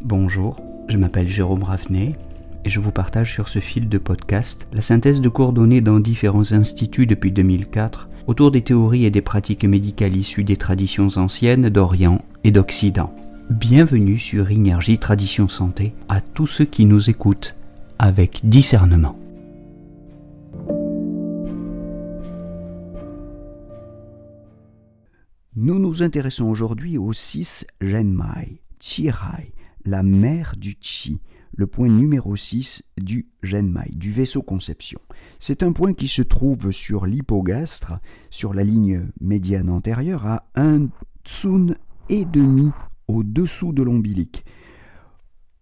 Bonjour, je m'appelle Jérôme Raffnet et je vous partage sur ce fil de podcast la synthèse de cours donnés dans différents instituts depuis 2004 autour des théories et des pratiques médicales issues des traditions anciennes d'Orient et d'Occident. Bienvenue sur Énergie Tradition Santé à tous ceux qui nous écoutent avec discernement. Nous nous intéressons aujourd'hui au 6 Zhenmai, Qi-Rai, la mère du Qi, le point numéro 6 du Zhenmai, du vaisseau conception. C'est un point qui se trouve sur l'hypogastre, sur la ligne médiane antérieure, à 1 tsun et demi au-dessous de l'ombilic,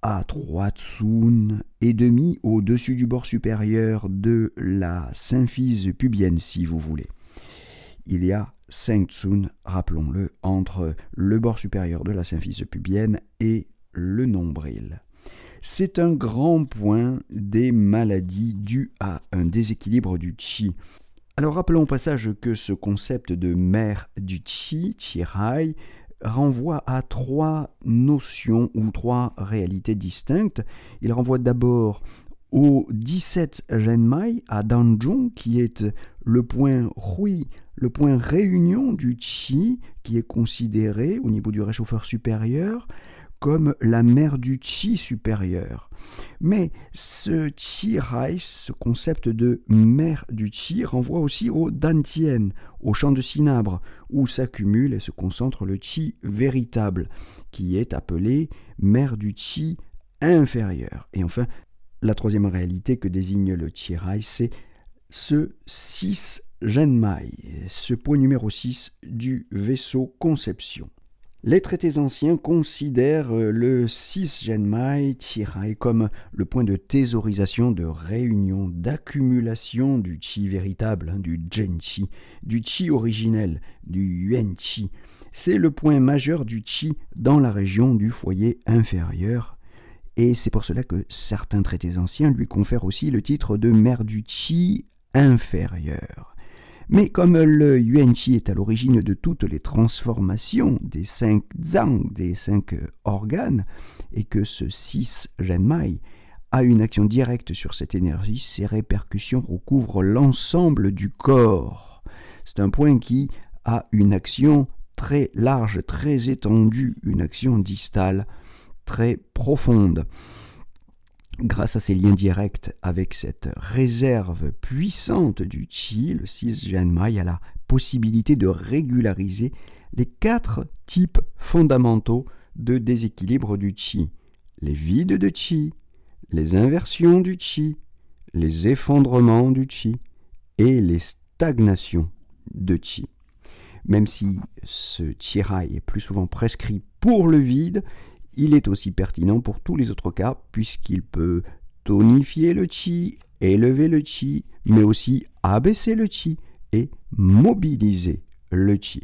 à 3 tsun et demi au-dessus du bord supérieur de la symphyse pubienne, si vous voulez. Il y a 5 tsun, rappelons-le, entre le bord supérieur de la symphyse pubienne et le nombril. C'est un grand point des maladies dues à un déséquilibre du Qi. Alors rappelons au passage que ce concept de mère du Qi, Qi-Rai, renvoie à 3 notions ou 3 réalités distinctes. Il renvoie d'abord au 17 Zhenmai à Danzhong, qui est le point Hui, le point réunion du Qi, qui est considéré au niveau du réchauffeur supérieur comme la mère du Qi supérieur. Mais ce Qi-Rai, ce concept de mère du Qi, renvoie aussi au Dantian, au champ de cinabre, où s'accumule et se concentre le Qi véritable, qui est appelé mère du Qi inférieur. Et enfin, la troisième réalité que désigne le Qi-Rai, c'est ce 6 Zhenmai, ce point numéro 6 du vaisseau conception. Les traités anciens considèrent le 6 Zhenmai Qi-Rai comme le point de thésaurisation, de réunion, d'accumulation du Qi véritable, du Zhen-Qi, du Qi originel, du Yuan-Qi. C'est le point majeur du Qi dans la région du foyer inférieur. Et c'est pour cela que certains traités anciens lui confèrent aussi le titre de mère du Qi inférieur. Mais comme le Yuan-Qi est à l'origine de toutes les transformations des 5 zhang, des 5 organes, et que ce 6 Zhenmai a une action directe sur cette énergie, ses répercussions recouvrent l'ensemble du corps. C'est un point qui a une action très large, très étendue, une action distale très profonde. Grâce à ces liens directs avec cette réserve puissante du Qi, le 6 Zhenmai a la possibilité de régulariser les 4 types fondamentaux de déséquilibre du Qi. Les vides de Qi, les inversions du Qi, les effondrements du Qi et les stagnations de Qi. Même si ce Qi-Rai est plus souvent prescrit pour le vide, il est aussi pertinent pour tous les autres cas, puisqu'il peut tonifier le Qi, élever le Qi, mais aussi abaisser le Qi et mobiliser le Qi.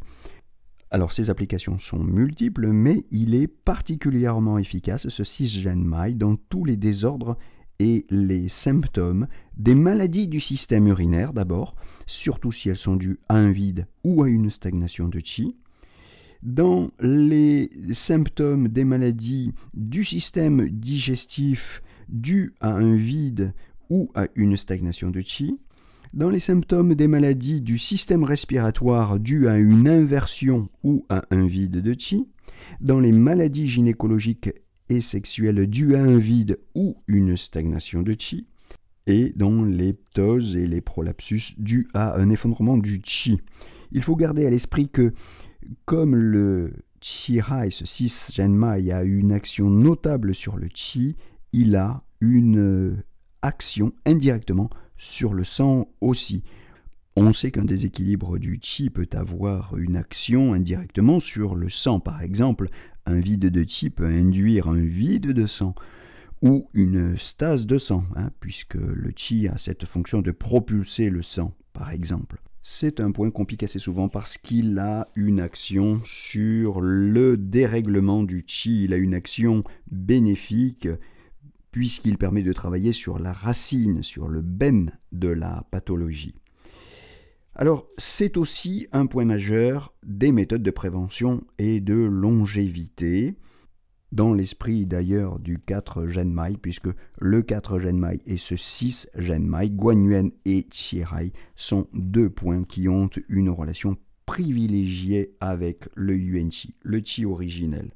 Alors ces applications sont multiples, mais il est particulièrement efficace, ce 6 Zhenmai, dans tous les désordres et les symptômes des maladies du système urinaire d'abord, surtout si elles sont dues à un vide ou à une stagnation de Qi. Dans les symptômes des maladies du système digestif dus à un vide ou à une stagnation de Qi, dans les symptômes des maladies du système respiratoire dus à une inversion ou à un vide de Qi, dans les maladies gynécologiques et sexuelles dues à un vide ou une stagnation de Qi, et dans les ptoses et les prolapsus dus à un effondrement du Qi. Il faut garder à l'esprit que comme le Qi-Rai, ce 6 Zhenmai, a une action notable sur le Qi, il a une action indirectement sur le sang aussi. On sait qu'un déséquilibre du Qi peut avoir une action indirectement sur le sang. Par exemple, un vide de Qi peut induire un vide de sang ou une stase de sang, puisque le Qi a cette fonction de propulser le sang, par exemple. C'est un point qu'on pique assez souvent parce qu'il a une action sur le dérèglement du Qi. Il a une action bénéfique puisqu'il permet de travailler sur la racine, sur le ben de la pathologie. Alors, c'est aussi un point majeur des méthodes de prévention et de longévité. dans l'esprit d'ailleurs du 4 Genmai, puisque le 4 Genmai et ce 6 Genmai, Guanyuan et Chirai, sont deux points qui ont une relation privilégiée avec le Yuan-Chi, le Chi originel.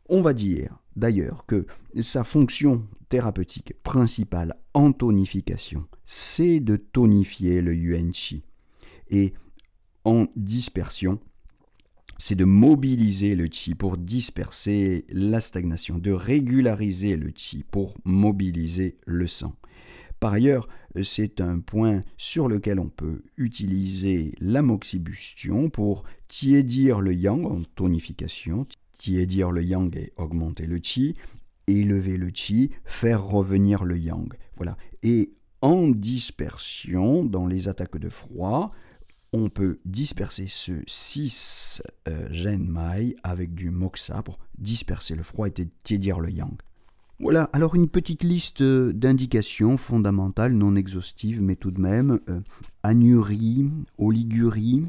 On va dire d'ailleurs que sa fonction thérapeutique principale en tonification, c'est de tonifier le Yuan-Chi. Et en dispersion, c'est de mobiliser le Qi pour disperser la stagnation, de régulariser le Qi pour mobiliser le sang. Par ailleurs, c'est un point sur lequel on peut utiliser l'amoxibustion pour tiédir le yang en tonification, tiédir le yang et augmenter le Qi, élever le Qi, faire revenir le yang. Voilà. Et en dispersion, dans les attaques de froid, on peut disperser ce 6 Genmai avec du moxa pour disperser le froid et tiédir le yang. Voilà, alors une petite liste d'indications fondamentales, non exhaustives, mais tout de même. Anurie, oligurie,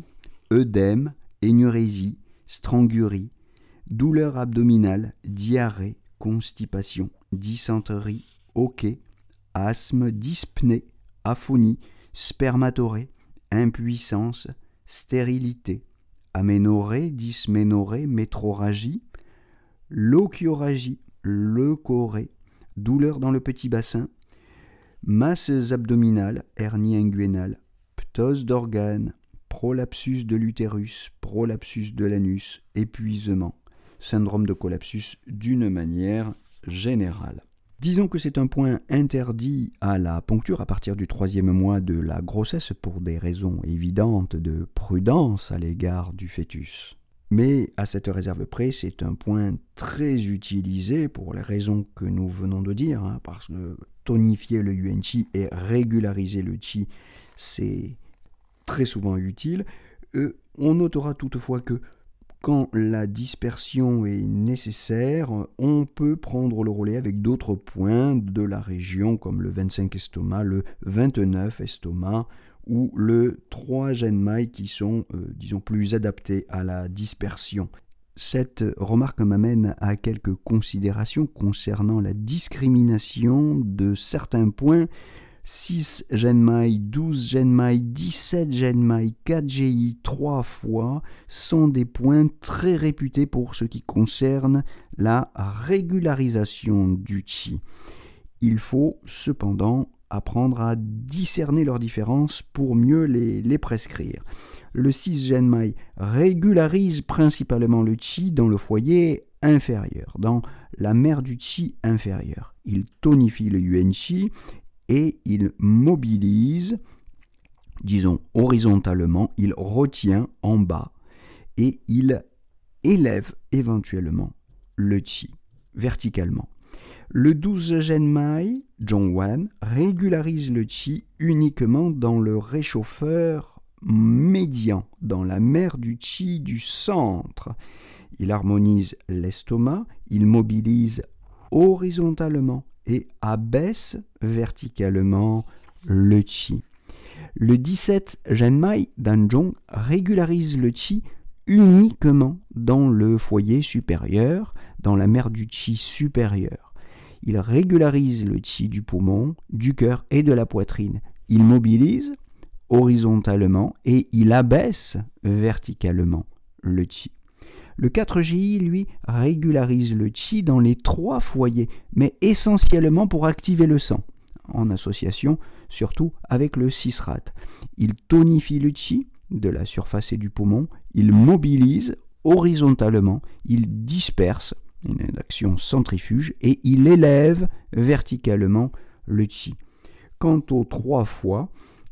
œdème, énurésie, strangurie, douleur abdominale, diarrhée, constipation, dysenterie, hoquet, asthme, dyspnée, aphonie, spermatorrhée, impuissance, stérilité, aménorrhée, dysménorrhée, métroragie, lochiorragie, leucorrhée, douleur dans le petit bassin, masses abdominales, hernie inguinale, ptose d'organes, prolapsus de l'utérus, prolapsus de l'anus, épuisement, syndrome de collapsus d'une manière générale. Disons que c'est un point interdit à la poncture à partir du 3e mois de la grossesse pour des raisons évidentes de prudence à l'égard du fœtus. Mais à cette réserve près, c'est un point très utilisé pour les raisons que nous venons de dire, parce que tonifier le Yuan-Chi et régulariser le Qi, c'est très souvent utile. On notera toutefois que quand la dispersion est nécessaire, on peut prendre le relais avec d'autres points de la région, comme le 25 estomac, le 29 estomac ou le 3 Genmai qui sont, disons, plus adaptés à la dispersion. Cette remarque m'amène à quelques considérations concernant la discrimination de certains points. 6 Genmai, 12 Genmai, 17 Genmai, 4 GI 3 fois sont des points très réputés pour ce qui concerne la régularisation du Qi. Il faut cependant apprendre à discerner leurs différences pour mieux les prescrire. Le 6 Genmai régularise principalement le Qi dans le foyer inférieur, dans la mer du Qi inférieur. Il tonifie le Yuan-Chi et il mobilise, disons horizontalement, il retient en bas et il élève éventuellement le Qi verticalement. Le 12 Genmai, Zhongwan, régularise le Qi uniquement dans le réchauffeur médian, dans la mer du Qi du centre. Il harmonise l'estomac, il mobilise horizontalement et abaisse verticalement le Qi. Le 17 Genmai Danzhong régularise le Qi uniquement dans le foyer supérieur, dans la mer du Qi supérieur. Il régularise le Qi du poumon, du cœur et de la poitrine. Il mobilise horizontalement et il abaisse verticalement le Qi. Le 4GI, lui, régularise le Qi dans les 3 foyers, mais essentiellement pour activer le sang, en association surtout avec le 6-Rat. Il tonifie le Qi de la surface et du poumon, il mobilise horizontalement, il disperse, une action centrifuge, et il élève verticalement le Qi. Quant aux 3 fois,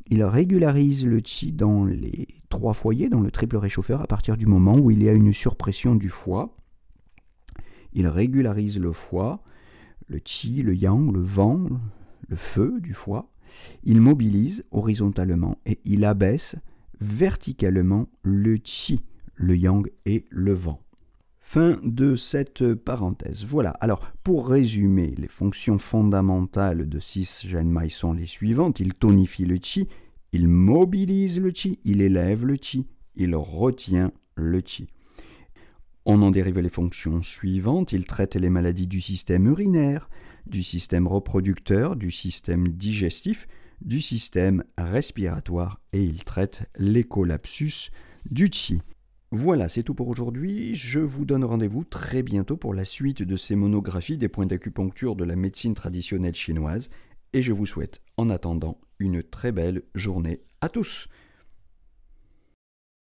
il régularise le Qi dans les 3 foyers, dans le triple réchauffeur, à partir du moment où il y a une surpression du foie. Il régularise le foie, le Qi, le yang, le vent, le feu du foie. Il mobilise horizontalement et il abaisse verticalement le Qi, le yang et le vent. Fin de cette parenthèse. Voilà, alors pour résumer, les fonctions fondamentales de 6 Genmai sont les suivantes. Il tonifie le Qi, il mobilise le Qi, il élève le Qi, il retient le Qi. On en dérive les fonctions suivantes. Il traite les maladies du système urinaire, du système reproducteur, du système digestif, du système respiratoire et il traite l'écolapsus du qi. Voilà, c'est tout pour aujourd'hui. Je vous donne rendez-vous très bientôt pour la suite de ces monographies des points d'acupuncture de la médecine traditionnelle chinoise et je vous souhaite en attendant une très belle journée à tous.